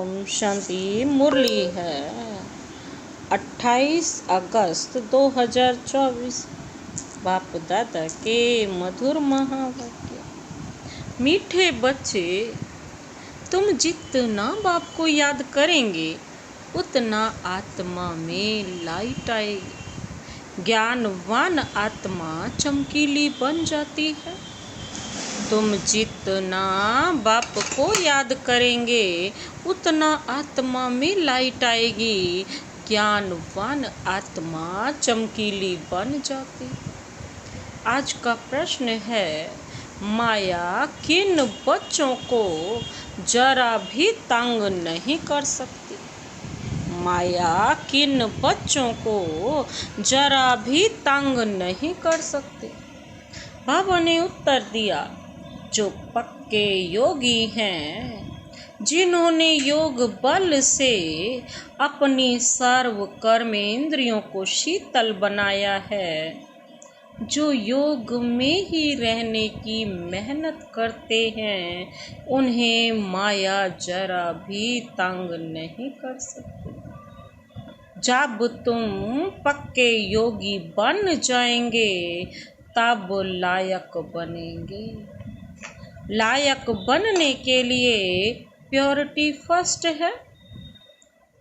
ओम शांति। मुरली है 28 अगस्त 2024। बाप दादा के मधुर महावाक्य। मीठे बच्चे, तुम जितना बाप को याद करेंगे उतना आत्मा में लाइट आएगी। ज्ञानवान आत्मा चमकीली बन जाती है। तुम जितना बाप को याद करेंगे उतना आत्मा में लाइट आएगी। ज्ञानवान आत्मा चमकीली बन जाती। आज का प्रश्न है, माया किन बच्चों को जरा भी तंग नहीं कर सकती? माया किन बच्चों को जरा भी तंग नहीं कर सकती? बाबा ने उत्तर दिया, जो पक्के योगी हैं, जिन्होंने योग बल से अपनी सर्व कर्मेंद्रियों को शीतल बनाया है, जो योग में ही रहने की मेहनत करते हैं, उन्हें माया जरा भी तंग नहीं कर सकती। जब तुम पक्के योगी बन जाएंगे तब लायक बनेंगे। लायक बनने के लिए प्योरिटी फर्स्ट है।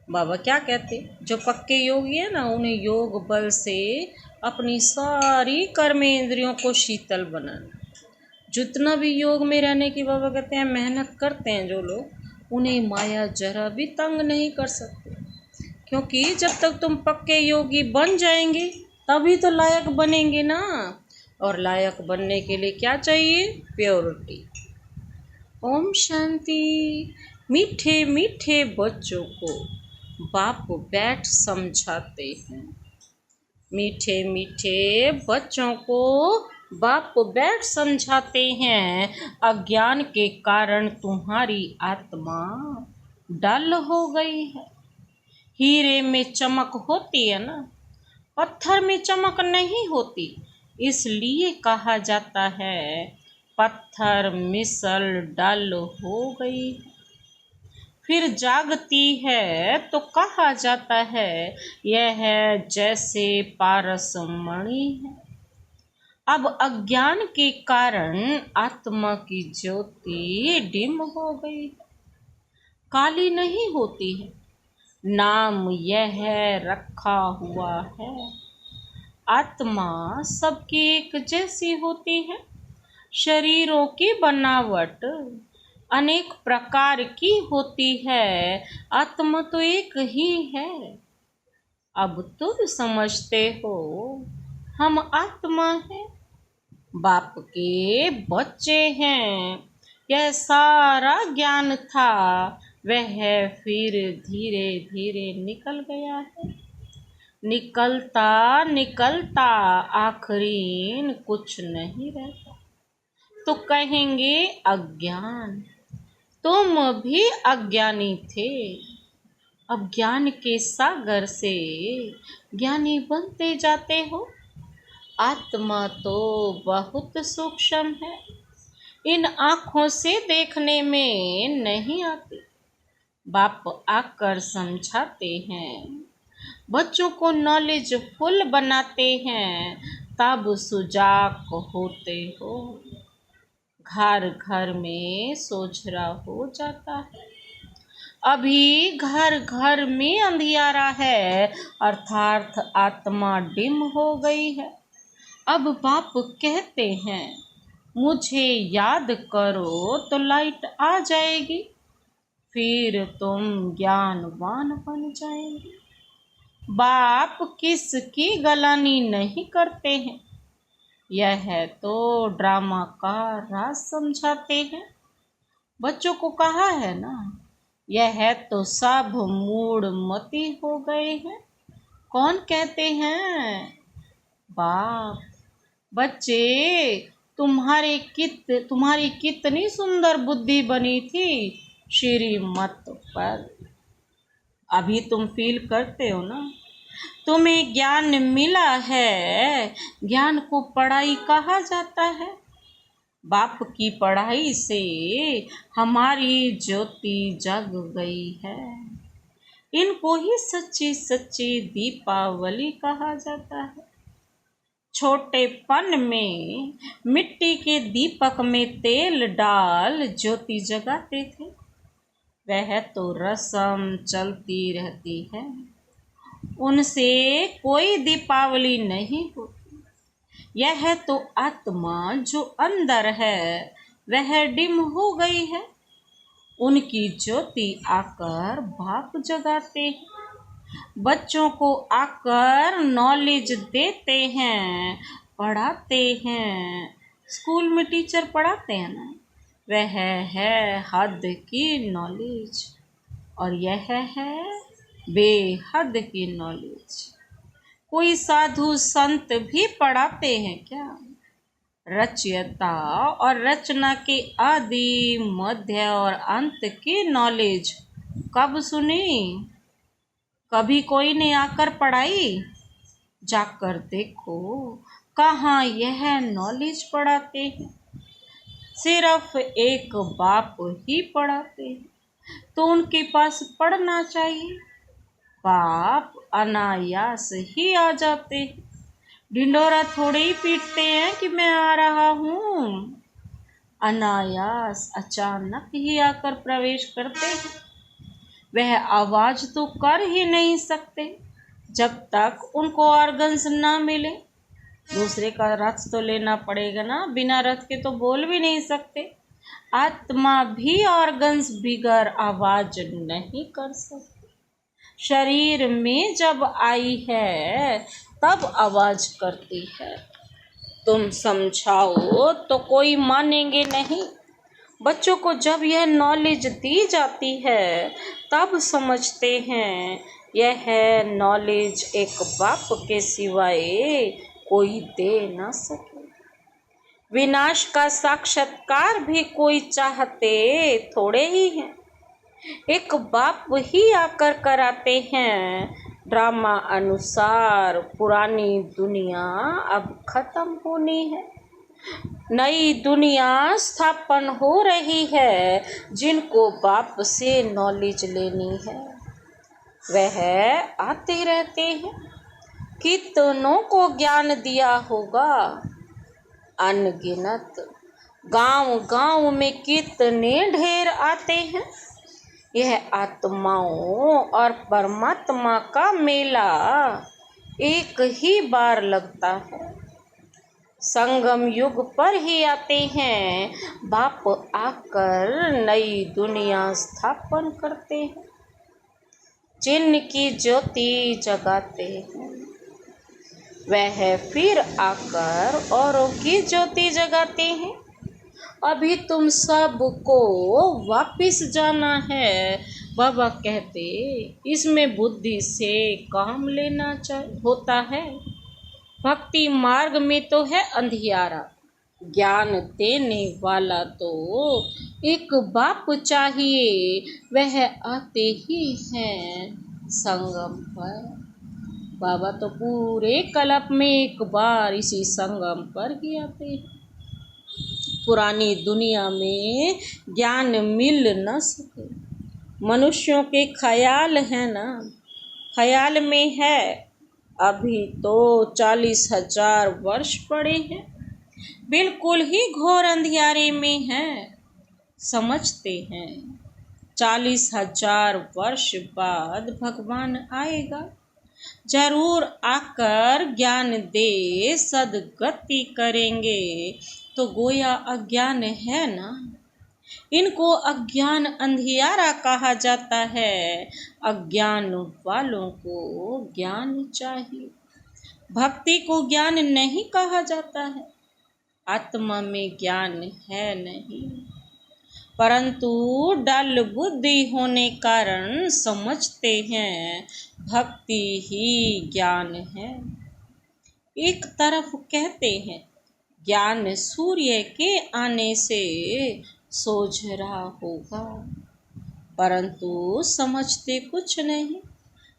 बाबा क्या कहते, जो पक्के योगी है ना, उन्हें योग बल से अपनी सारी कर्मेंद्रियों को शीतल बनाना। जितना भी योग में रहने की बाबा कहते हैं मेहनत करते हैं जो लोग, उन्हें माया जरा भी तंग नहीं कर सकते। क्योंकि जब तक तुम पक्के योगी बन जाएंगे तभी तो लायक बनेंगे ना। और लायक बनने के लिए क्या चाहिए? प्योरिटी। ओम शांति। मीठे मीठे बच्चों को बाप बैठ समझाते हैं। मीठे मीठे बच्चों को बाप बैठ समझाते हैं। अज्ञान के कारण तुम्हारी आत्मा डल हो गई है। हीरे में चमक होती है ना, पत्थर में चमक नहीं होती। इसलिए कहा जाता है पत्थर मिसल डल हो गई। फिर जागती है तो कहा जाता है यह जैसे पारस मणि है। अब अज्ञान के कारण आत्मा की ज्योति डिम हो गई, काली नहीं होती है। नाम यह रखा हुआ है। आत्मा सबकी एक जैसी होती है। शरीरों की बनावट अनेक प्रकार की होती है, आत्मा तो एक ही है। अब तुम समझते हो हम आत्मा हैं, बाप के बच्चे हैं। यह सारा ज्ञान था, वह फिर धीरे धीरे निकल गया है। निकलता निकलता आखिरी कुछ नहीं रहता तो कहेंगे अज्ञान। तुम भी अज्ञानी थे, अब ज्ञान के सागर से ज्ञानी बनते जाते हो। आत्मा तो बहुत सूक्ष्म है, इन आँखों से देखने में नहीं आती। बाप आकर समझाते हैं, बच्चों को नॉलेज फुल बनाते हैं, तब सुजाग होते हो। घर घर में सोझरा हो जाता है। अभी घर घर में अंधियारा है, अर्थात आत्मा डिम हो गई है। अब बाप कहते हैं मुझे याद करो तो लाइट आ जाएगी, फिर तुम ज्ञानवान बन जाएंगे। बाप किसकी गलानी नहीं करते हैं, यह तो ड्रामा का राज समझाते हैं। बच्चों को कहा है ना, यह तो सब मूढ़मती हो गए हैं। कौन कहते हैं? बाप। बच्चे, तुम्हारी कितनी सुंदर बुद्धि बनी थी श्रीमत पर। अभी तुम फील करते हो ना, तुम्हें ज्ञान मिला है। ज्ञान को पढ़ाई कहा जाता है। बाप की पढ़ाई से हमारी ज्योति जग गई है। इनको ही सच्ची सच्ची दीपावली कहा जाता है। छोटेपन में मिट्टी के दीपक में तेल डाल ज्योति जगाते थे। वह तो रस्म चलती रहती है, उनसे कोई दीपावली नहीं होती। यह तो आत्मा जो अंदर है वह डिम हो गई है। उनकी ज्योति आकर बाप जगाते हैं, बच्चों को आकर नॉलेज देते हैं, पढ़ाते हैं। स्कूल में टीचर पढ़ाते हैं ना, वह है हद की नॉलेज, और यह है बेहद की नॉलेज। कोई साधु संत भी पढ़ाते हैं क्या? रचयिता और रचना के आदि मध्य और अंत की नॉलेज कब सुनी? कभी कोई ने आकर पढ़ाई? जाकर देखो कहाँ यह नॉलेज पढ़ाते हैं। सिर्फ एक बाप ही पढ़ाते हैं, तो उनके पास पढ़ना चाहिए। बाप अनायास ही आ जाते हैं, ढिंढोरा थोड़े ही पीटते हैं कि मैं आ रहा हूँ। अनायास अचानक ही आकर प्रवेश करते हैं। वह आवाज तो कर ही नहीं सकते जब तक उनको ऑर्गन्स ना मिले। दूसरे का रथ तो लेना पड़ेगा ना, बिना रथ के तो बोल भी नहीं सकते। आत्मा भी ऑर्गन्स बिगर आवाज नहीं कर सकती। शरीर में जब आई है तब आवाज करती है। तुम समझाओ तो कोई मानेंगे नहीं। बच्चों को जब यह नॉलेज दी जाती है तब समझते हैं यह नॉलेज एक बाप के सिवाय कोई दे ना सके। विनाश का साक्षात्कार भी कोई चाहते थोड़े ही हैं, एक बाप ही आकर कराते हैं। ड्रामा अनुसार पुरानी दुनिया अब खत्म होनी है, नई दुनिया स्थापन हो रही है। जिनको बाप से नॉलेज लेनी है वह आते रहते हैं। कितनों को ज्ञान दिया होगा, अनगिनत। गांव गांव में कितने ढेर आते हैं। यह आत्माओं और परमात्मा का मेला एक ही बार लगता है। संगम युग पर ही आते हैं। बाप आकर नई दुनिया स्थापन करते हैं, जिनकी ज्योति जगाते हैं। वह फिर आकर औरों की ज्योति जगाते हैं। अभी तुम सबको वापिस जाना है। बाबा कहते इसमें बुद्धि से काम लेना होता है। भक्ति मार्ग में तो है अंधियारा, ज्ञान देने वाला तो एक बाप चाहिए। वह आते ही हैं संगम पर। बाबा तो पूरे कल्प में एक बार इसी संगम पर ही आते हैं। पुरानी दुनिया में ज्ञान मिल न सके। मनुष्यों के ख्याल है ना, ख्याल में है। अभी तो 40,000 वर्ष पड़े हैं, बिल्कुल ही घोर अंधियारे में है। समझते हैं 40,000 वर्ष बाद भगवान आएगा, जरूर आकर ज्ञान दे सदगति करेंगे। तो गोया अज्ञान है ना, इनको अज्ञान अंधियारा कहा जाता है। अज्ञान वालों को ज्ञान चाहिए। भक्ति को ज्ञान नहीं कहा जाता है। आत्मा में ज्ञान है नहीं, परंतु डल बुद्धि होने कारण समझते हैं भक्ति ही ज्ञान है। एक तरफ कहते हैं ज्ञान सूर्य के आने से सोझ रहा होगा, परंतु समझते कुछ नहीं।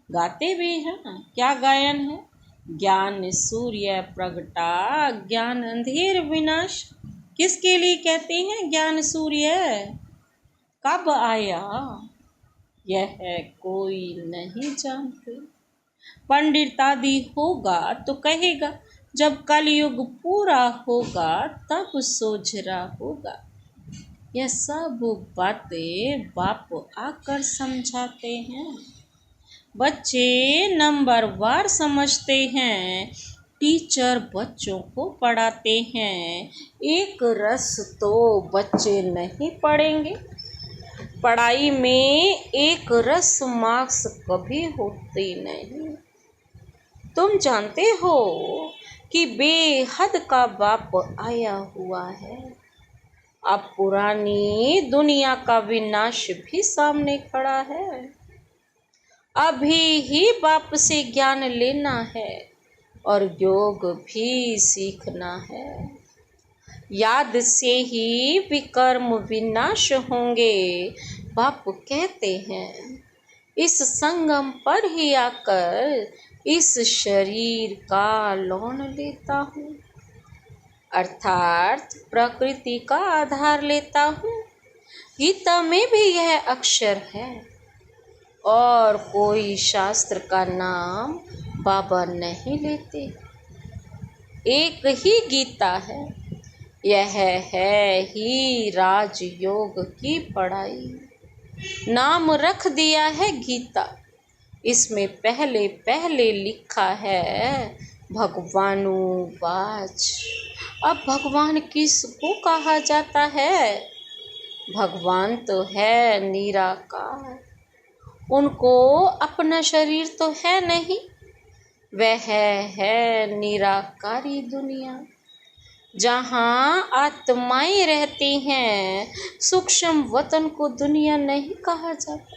गाते भी हैं, क्या गायन है? ज्ञान सूर्य प्रगटा, ज्ञान अंधेर विनाश। किसके लिए कहते हैं ज्ञान सूर्य? कब आया यह कोई नहीं जानते। पंडित आदि होगा तो कहेगा जब कलयुग पूरा होगा तब सोझरा होगा। यह सब बातें बाप आकर समझाते हैं। बच्चे नंबरवार समझते हैं, टीचर बच्चों को पढ़ाते हैं। एक रस तो बच्चे नहीं पढ़ेंगे। पढ़ाई में एक रस मार्क्स कभी होते नहीं। तुम जानते हो कि बेहद का बाप आया हुआ है। अब पुरानी दुनिया का विनाश भी सामने खड़ा है। अभी ही बाप से ज्ञान लेना है और योग भी सीखना है। याद से ही विकर्म विनाश होंगे। बाप कहते हैं इस संगम पर ही आकर इस शरीर का लौन लेता हूँ, अर्थात प्रकृति का आधार लेता हूँ। गीता में भी यह अक्षर है और कोई शास्त्र का नाम बाबा नहीं लेते। एक ही गीता है, यह है ही राजयोग की पढ़ाई। नाम रख दिया है गीता, इसमें पहले पहले लिखा है भगवानुवाच। अब भगवान किसको कहा जाता है? भगवान तो है निराकार, उनको अपना शरीर तो है नहीं। वह है निराकारी दुनिया, जहाँ आत्माएं रहती हैं। सूक्ष्म वतन को दुनिया नहीं कहा जाता।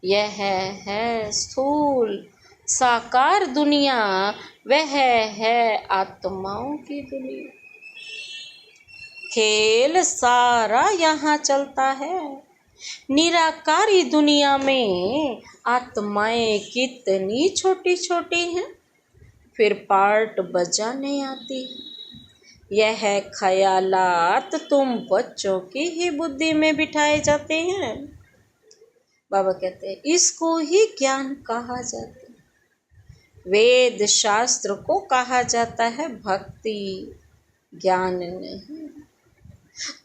यह है स्थूल साकार दुनिया, वह है आत्माओं की दुनिया। खेल सारा यहाँ चलता है। निराकारी दुनिया में आत्माएं कितनी छोटी छोटी हैं, फिर पार्ट बजाने आती है। यह ख्यालात तुम बच्चों की ही बुद्धि में बिठाए जाते हैं। बाबा कहते हैं इसको ही ज्ञान कहा जाता है। वेद शास्त्र को कहा जाता है भक्ति, ज्ञान नहीं।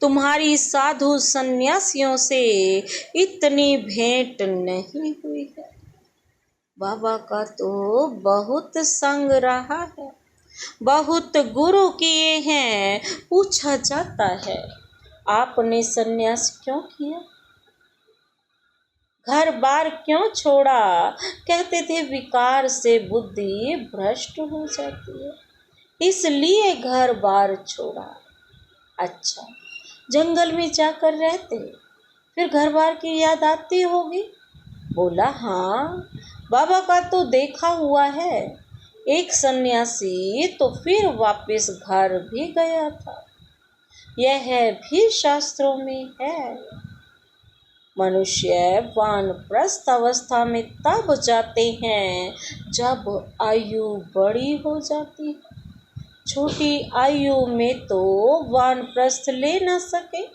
तुम्हारी साधु सन्यासियों से इतनी भेंट नहीं हुई है। बाबा का तो बहुत संग रहा है, बहुत गुरु किए हैं। पूछा जाता है आपने सन्यास क्यों किया, घर बार क्यों छोड़ा? कहते थे विकार से बुद्धि भ्रष्ट हो जाती है, इसलिए घर बार छोड़ा। अच्छा, जंगल में जाकर रहते, फिर घर बार की याद आती होगी? बोला हाँ, बाबा का तो देखा हुआ है। एक सन्यासी तो फिर वापस घर भी गया था। यह भी शास्त्रों में है। मनुष्य वानप्रस्थ अवस्था में तब जाते हैं जब आयु बड़ी हो जाती है। छोटी आयु में तो वानप्रस्थ ले न सके।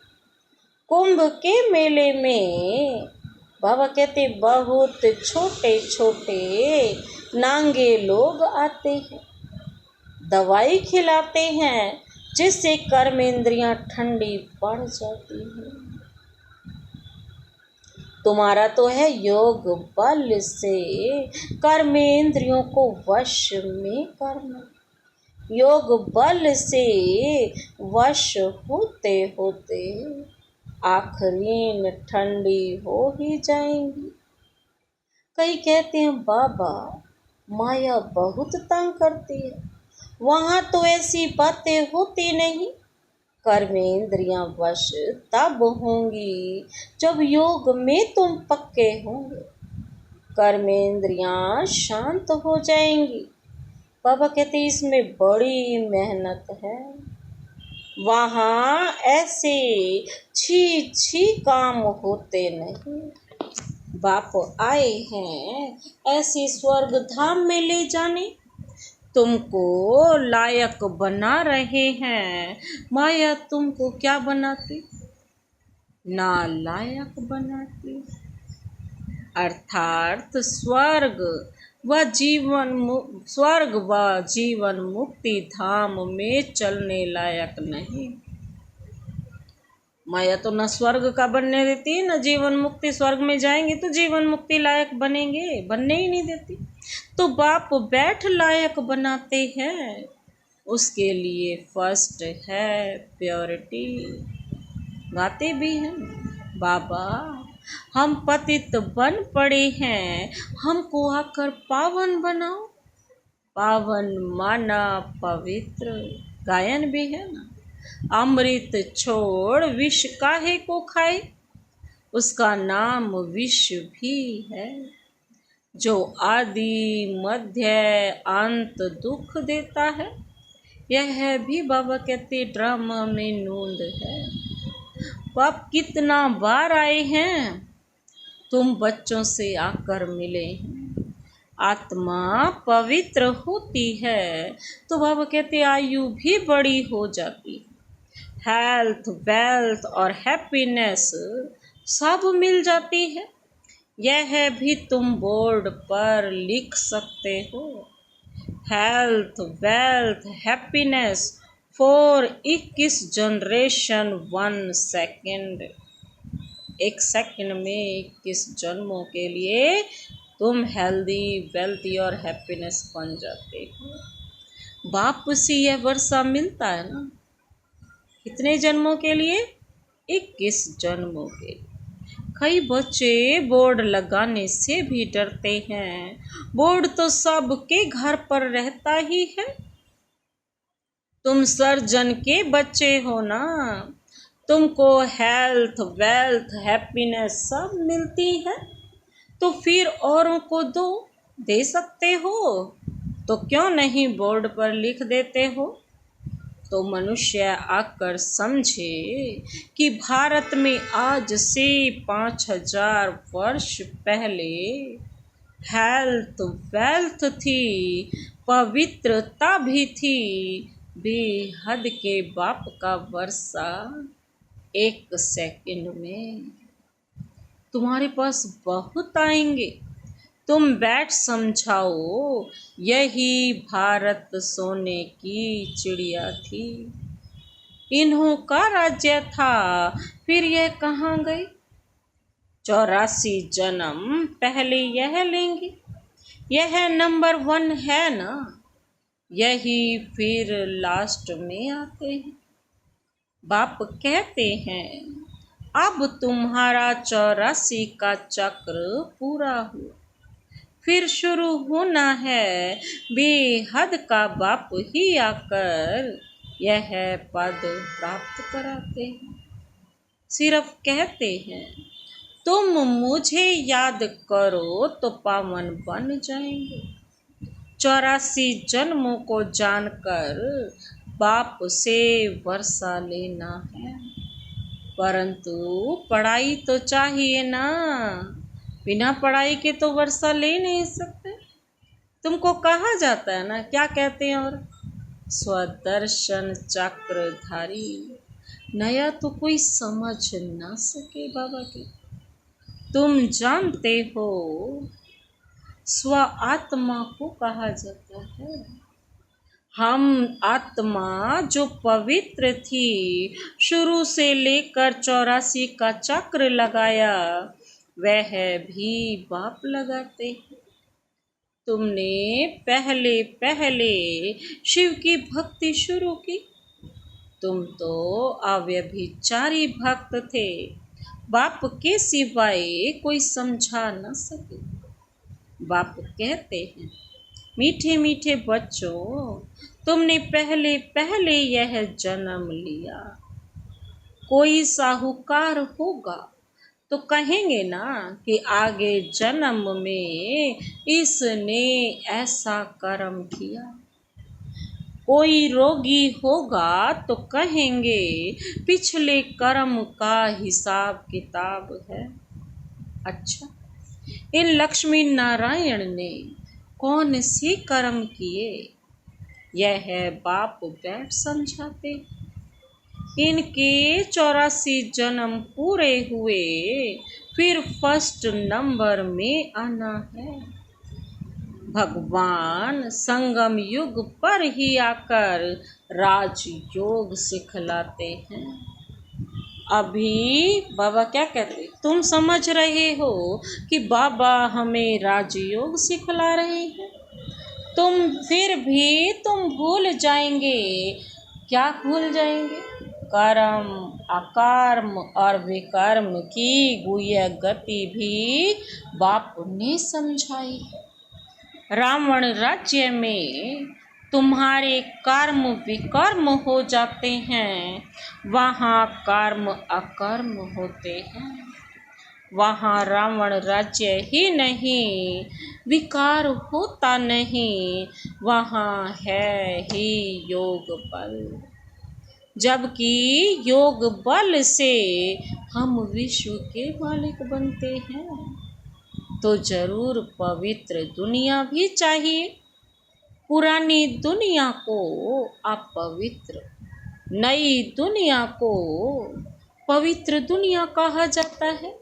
कुंभ के मेले में बाबा कहते बहुत छोटे छोटे नांगे लोग आते हैं, दवाई खिलाते हैं जिससे कर्मेंद्रियां ठंडी पड़ जाती हैं। तुम्हारा तो है योग बल से कर्मेंद्रियों को वश में करना। योग बल से वश होते होते आखिरीन ठंडी हो ही जाएंगी। कई कहते हैं बाबा माया बहुत तंग करती है, वहाँ तो ऐसी बातें होती नहीं। कर्मेंद्रियां वश तब होंगी जब योग में तुम पक्के होंगे, कर्मेंद्रियां शांत हो जाएंगी। बाबा कहते इसमें बड़ी मेहनत है। वहाँ ऐसे छी छी काम होते नहीं। बाप आए हैं ऐसे स्वर्ग धाम में ले जाने, तुमको लायक बना रहे हैं, माया तुमको क्या बनाती? नालायक बनाती। अर्थात स्वर्ग व जीवन मुक्ति धाम में चलने लायक नहीं। माया तो न स्वर्ग का बनने देती, न जीवन मुक्ति। स्वर्ग में जाएंगे तो जीवन मुक्ति लायक बनेंगे, बनने ही नहीं देती। तो बाप बैठ लायक बनाते हैं, उसके लिए फर्स्ट है प्योरिटी। गाते भी हैं, बाबा हम पतित बन पड़े हैं, हमको आकर पावन बनाओ। पावन माना पवित्र, गायन भी है ना। अमृत छोड़ विष काहे को खाए, उसका नाम विष भी है। जो आदि मध्य अंत दुख देता है, यह भी बाबा कहते ड्रामा में नूंद है। बाप कितना बार आए हैं, तुम बच्चों से आकर मिले हैं। आत्मा पवित्र होती है तो बाबा कहते आयु भी बड़ी हो जाती। हेल्थ, वेल्थ और हैप्पीनेस सब मिल जाती है। यह भी तुम बोर्ड पर लिख सकते हो। Health, wealth, happiness for 21 generation 1 second. 1 second में 21 जन्मों के लिए तुम हेल्दी, वेल्थी और हैप्पीनेस बन जाते हो। बाप से यह वर्षा मिलता है ना, कितने जन्मों के लिए? 21 जन्मों के लिए। कई बच्चे बोर्ड लगाने से भी डरते हैं। बोर्ड तो सबके घर पर रहता ही है। तुम सर्जन के बच्चे हो ना, तुमको हेल्थ, वेल्थ, हैप्पीनेस सब मिलती है, तो फिर औरों को दे सकते हो, तो क्यों नहीं बोर्ड पर लिख देते हो? तो मनुष्य आकर समझे कि भारत में आज से 5000 वर्ष पहले हेल्थ, वेल्थ थी, पवित्रता भी थी। बेहद के बाप का वर्षा 1 सेकंड में तुम्हारे पास बहुत आएंगे। तुम बैठ समझाओ, यही भारत सोने की चिड़िया थी, इन्हों का राज्य था, फिर यह कहाँ गई? 84 जन्म पहले यह लेंगे, यह नंबर 1 है ना, यही फिर लास्ट में आते हैं। बाप कहते हैं अब तुम्हारा 84 का चक्र पूरा हुआ, फिर शुरू होना है बेहद का। बाप ही आकर यह पद प्राप्त कराते हैं। सिर्फ कहते हैं तुम मुझे याद करो तो पावन बन जाएंगे। 84 जन्मों को जानकर बाप से वर्षा लेना है, परंतु पढ़ाई तो चाहिए ना। बिना पढ़ाई के तो वर्षा ले नहीं सकते। तुमको कहा जाता है ना, क्या कहते हैं? और स्वदर्शन चक्रधारी, नया तो कोई समझ ना सके बाबा के। तुम जानते हो स्व आत्मा को कहा जाता है। हम आत्मा जो पवित्र थी, शुरू से लेकर 84 का चक्र लगाया, वह भी बाप लगाते हैं। तुमने पहले पहले शिव की भक्ति शुरू की, तुम तो अव्यभिचारी भक्त थे, बाप के सिवाय कोई समझा न सके। बाप कहते हैं मीठे मीठे बच्चों, तुमने पहले पहले यह जन्म लिया। कोई साहूकार होगा तो कहेंगे ना कि आगे जन्म में इसने ऐसा कर्म किया। कोई रोगी होगा तो कहेंगे पिछले कर्म का हिसाब किताब है। अच्छा, इन लक्ष्मी नारायण ने कौन से कर्म किए? यह बाप बैठ समझाते। इनके 84 जन्म पूरे हुए, फिर फर्स्ट नंबर में आना है। भगवान संगम युग पर ही आकर राजयोग सिखलाते हैं। अभी बाबा क्या कहते, तुम समझ रहे हो कि बाबा हमें राजयोग सिखला रहे हैं, फिर भी तुम भूल जाएंगे। क्या भूल जाएंगे? कर्म, अकर्म और विकर्म की गुह्य गति भी बाप ने समझाई। रावण राज्य में तुम्हारे कर्म विकर्म हो जाते हैं, वहाँ कर्म अकर्म होते हैं। वहाँ रावण राज्य ही नहीं, विकार होता नहीं, वहाँ है ही योग बल। जबकि योग बल से हम विश्व के मालिक बनते हैं, तो जरूर पवित्र दुनिया भी चाहिए। पुरानी दुनिया को अपवित्र, नई दुनिया को पवित्र दुनिया कहा जाता है।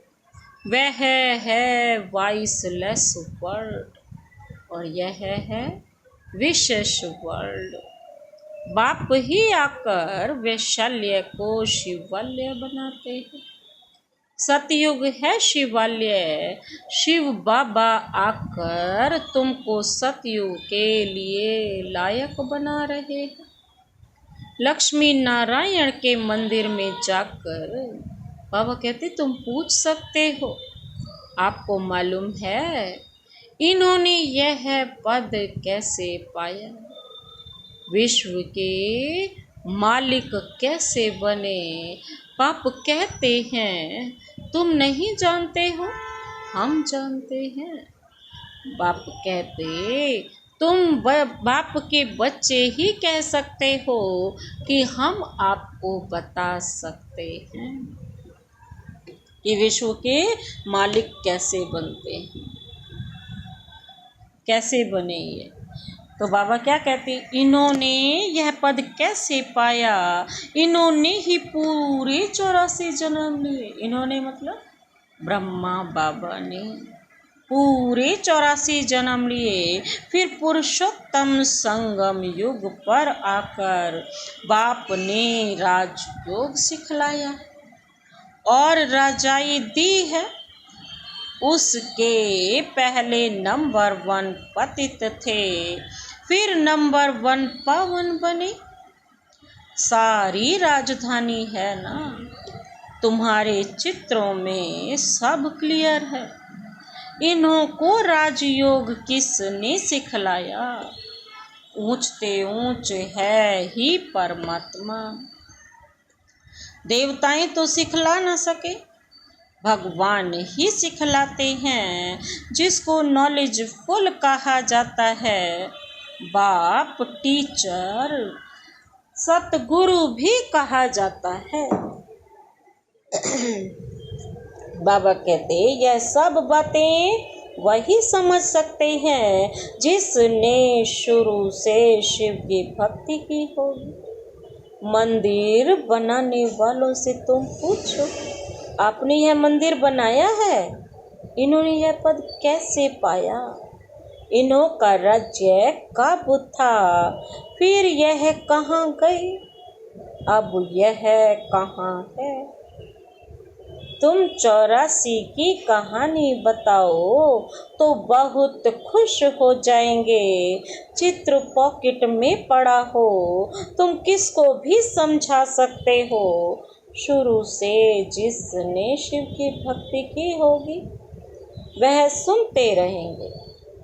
वह है वाइसलेस वर्ल्ड और यह है विशेष वर्ल्ड। बाप ही आकर वैशाल्य को शिवालय बनाते हैं। सतयुग है शिवालय, शिव बाबा आकर तुमको सतयुग के लिए लायक बना रहे हैं। लक्ष्मी नारायण के मंदिर में जाकर बाबा कहते तुम पूछ सकते हो, आपको मालूम है इन्होंने यह पद कैसे पाया, विश्व के मालिक कैसे बने। बाप कहते हैं तुम नहीं जानते हो, हम जानते हैं। बाप कहते तुम बाप के बच्चे ही कह सकते हो कि हम आपको बता सकते हैं कि विश्व के मालिक कैसे बनते हैं, कैसे बने ये। तो बाबा क्या कहते, इन्होंने यह पद कैसे पाया, इन्होंने ही पूरे 84 जन्म लिए। इन्होंने मतलब ब्रह्मा बाबा ने पूरे 84 जन्म लिए, फिर पुरुषोत्तम संगम युग पर आकर बाप ने राजयोग सिखलाया और राजाई दी है। उसके पहले नंबर 1 पतित थे, फिर नंबर 1 पावन बने। सारी राजधानी है ना, तुम्हारे चित्रों में सब क्लियर है। इन्हों को राजयोग किसने सिखलाया? ऊंचते ऊंच है ही परमात्मा। देवताएं तो सिखला ना सके, भगवान ही सिखलाते हैं, जिसको नॉलेजफुल कहा जाता है। बाप टीचर, सतगुरु भी कहा जाता है। बाबा कहते यह सब बातें वही समझ सकते हैं जिसने शुरू से शिव की भक्ति की होगी। मंदिर बनाने वालों से तुम पूछो, आपने यह मंदिर बनाया है? इन्होंने यह पद कैसे पाया? इन्हों का राज्य कब था? फिर यह कहाँ गई? अब यह कहाँ है? तुम 84 की कहानी बताओ तो बहुत खुश हो जाएंगे। चित्र पॉकेट में पड़ा हो, तुम किसको भी समझा सकते हो। शुरू से जिसने शिव की भक्ति की होगी वह सुनते रहेंगे,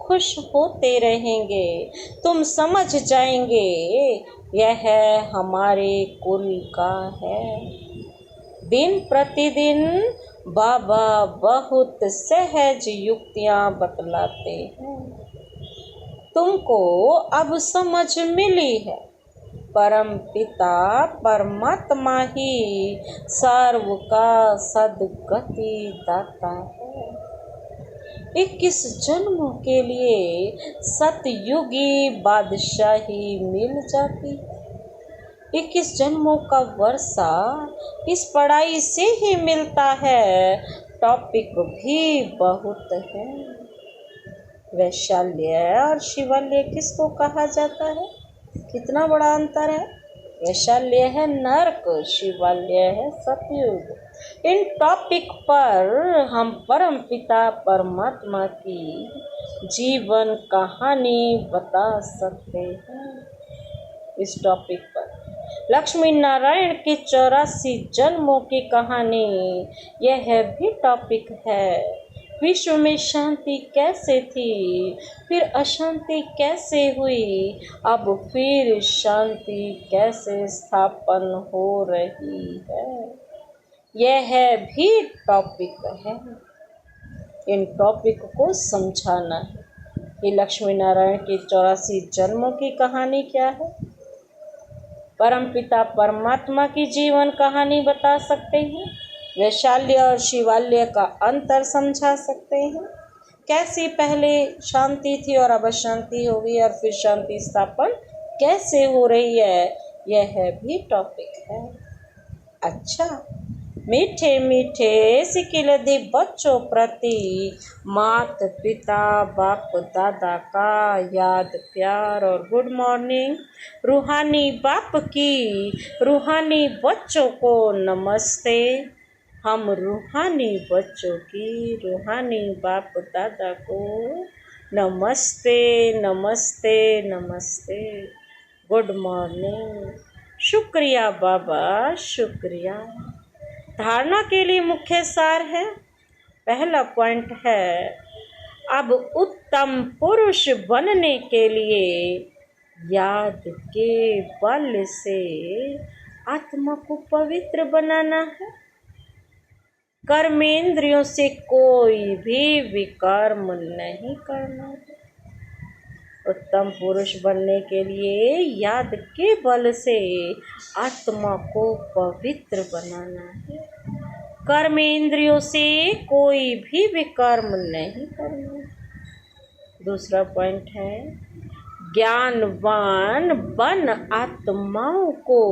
खुश होते रहेंगे। तुम समझ जाएंगे यह हमारे कुल का है। दिन प्रतिदिन बाबा बहुत सहज युक्तियां बतलाते हैं। तुमको अब समझ मिली है, परम पिता परमात्मा ही सर्व का सद्गति दाता है। 21 जन्मों के लिए सतयुगी बादशाही मिल जाती। 21 जन्मों का वर्षा इस पढ़ाई से ही मिलता है। टॉपिक भी बहुत है। वैशाल्य और शिवाल्य किसको कहा जाता है? कितना बड़ा अंतर है। वैशाल्य है नर्क, शिवाल्य है सतयुग। इन टॉपिक पर हम परम पिता परमात्मा की जीवन कहानी बता सकते हैं। इस टॉपिक पर लक्ष्मी नारायण की 84 जन्मों की कहानी, यह भी टॉपिक है। विश्व में शांति कैसे थी, फिर अशांति कैसे हुई, अब फिर शांति कैसे स्थापन हो रही है, यह भी टॉपिक है। इन टॉपिक को समझाना है कि लक्ष्मी नारायण की 84 जन्मों की कहानी क्या है, परमपिता परमात्मा की जीवन कहानी बता सकते हैं, वैशाल्य और शिवाल्य का अंतर समझा सकते हैं, कैसी पहले शांति थी और अब अशांति हो गई और फिर शांति स्थापन कैसे हो रही है, यह भी टॉपिक है। अच्छा, मीठे मीठे सिकिलदी बच्चों प्रति मात पिता बाप दादा का याद प्यार और गुड मॉर्निंग। रूहानी बाप की रूहानी बच्चों को नमस्ते। हम रूहानी बच्चों की रूहानी बाप दादा को नमस्ते नमस्ते नमस्ते, गुड मॉर्निंग। शुक्रिया बाबा, शुक्रिया। धारणा के लिए मुख्य सार है। पहला पॉइंट है, अब उत्तम पुरुष बनने के लिए याद के बल से आत्मा को पवित्र बनाना है। कर्मेंद्रियों से कोई भी विकर्म नहीं करना है। उत्तम पुरुष बनने के लिए याद के बल से आत्मा को पवित्र बनाना है। कर्मेंद्रियों से कोई भी विकर्म नहीं करना। दूसरा पॉइंट है, ज्ञानवान बन आत्माओं को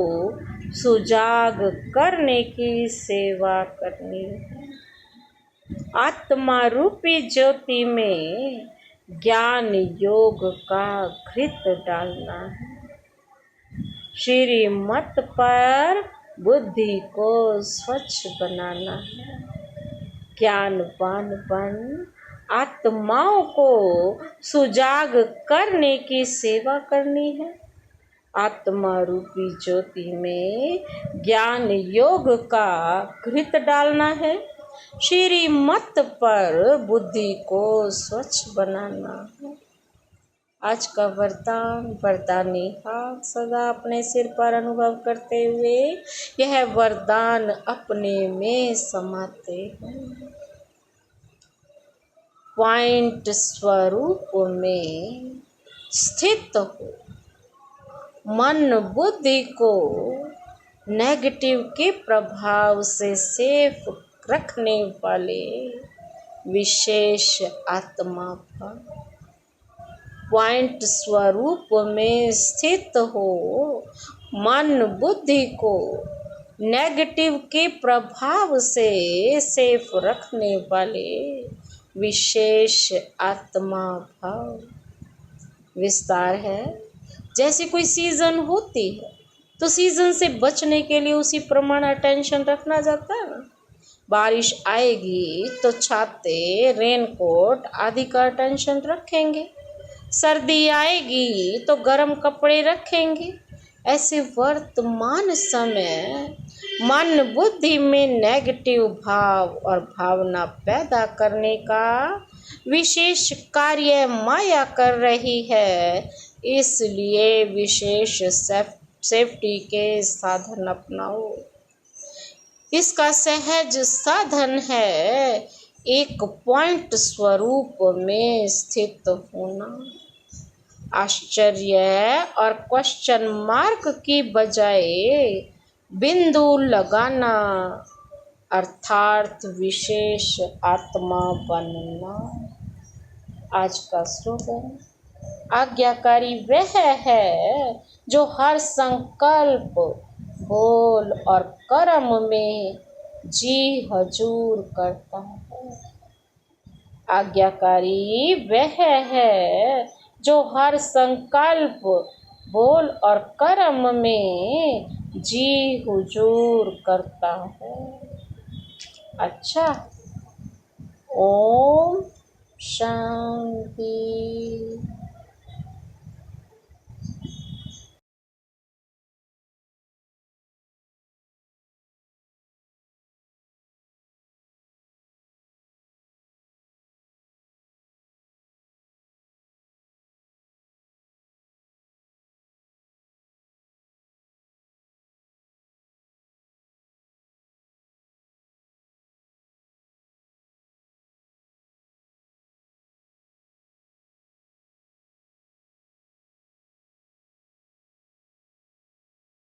सुजाग करने की सेवा करनी है। आत्मा रूपी ज्योति में ज्ञान योग का घृत डालना है। श्रीमत पर बुद्धि को स्वच्छ बनाना है। ज्ञानवान बन आत्माओं को सुजाग करने की सेवा करनी है। आत्मा रूपी ज्योति में ज्ञान योग का घृत डालना है। श्रीमत पर बुद्धि को स्वच्छ बनाना है। आज का वरदान, वरदानी हाथ सदा अपने सिर पर अनुभव करते हुए यह वरदान अपने में समाते हैं। पॉइंट स्वरूप में स्थित हो। मन बुद्धि को नेगेटिव के प्रभाव से सेफ रखने वाले विशेष आत्मा पर। पॉइंट स्वरूप में स्थित हो। मन बुद्धि को नेगेटिव के प्रभाव से सेफ रखने वाले विशेष आत्मा भाव। विस्तार है, जैसे कोई सीजन होती है तो सीजन से बचने के लिए उसी प्रमाण अटेंशन रखना जाता है ना। बारिश आएगी तो छाते, रेनकोट आदि का अटेंशन रखेंगे। सर्दी आएगी तो गर्म कपड़े रखेंगे। ऐसे वर्तमान समय मन बुद्धि में नेगेटिव भाव और भावना पैदा करने का विशेष कार्य माया कर रही है। इसलिए विशेष सेफ्टी के साधन अपनाओ। इसका सहज साधन है एक पॉइंट स्वरूप में स्थित होना। आश्चर्य और क्वेश्चन मार्क की बजाय बिंदु लगाना, अर्थात विशेष आत्मा बनना। आज का स्लोगन, आज्ञाकारी वह है जो हर संकल्प, बोल और कर्म में जी हजूर करता है। आज्ञाकारी वह है जो हर संकल्प, बोल और कर्म में जी हुजूर करता है। अच्छा, ओम शांति।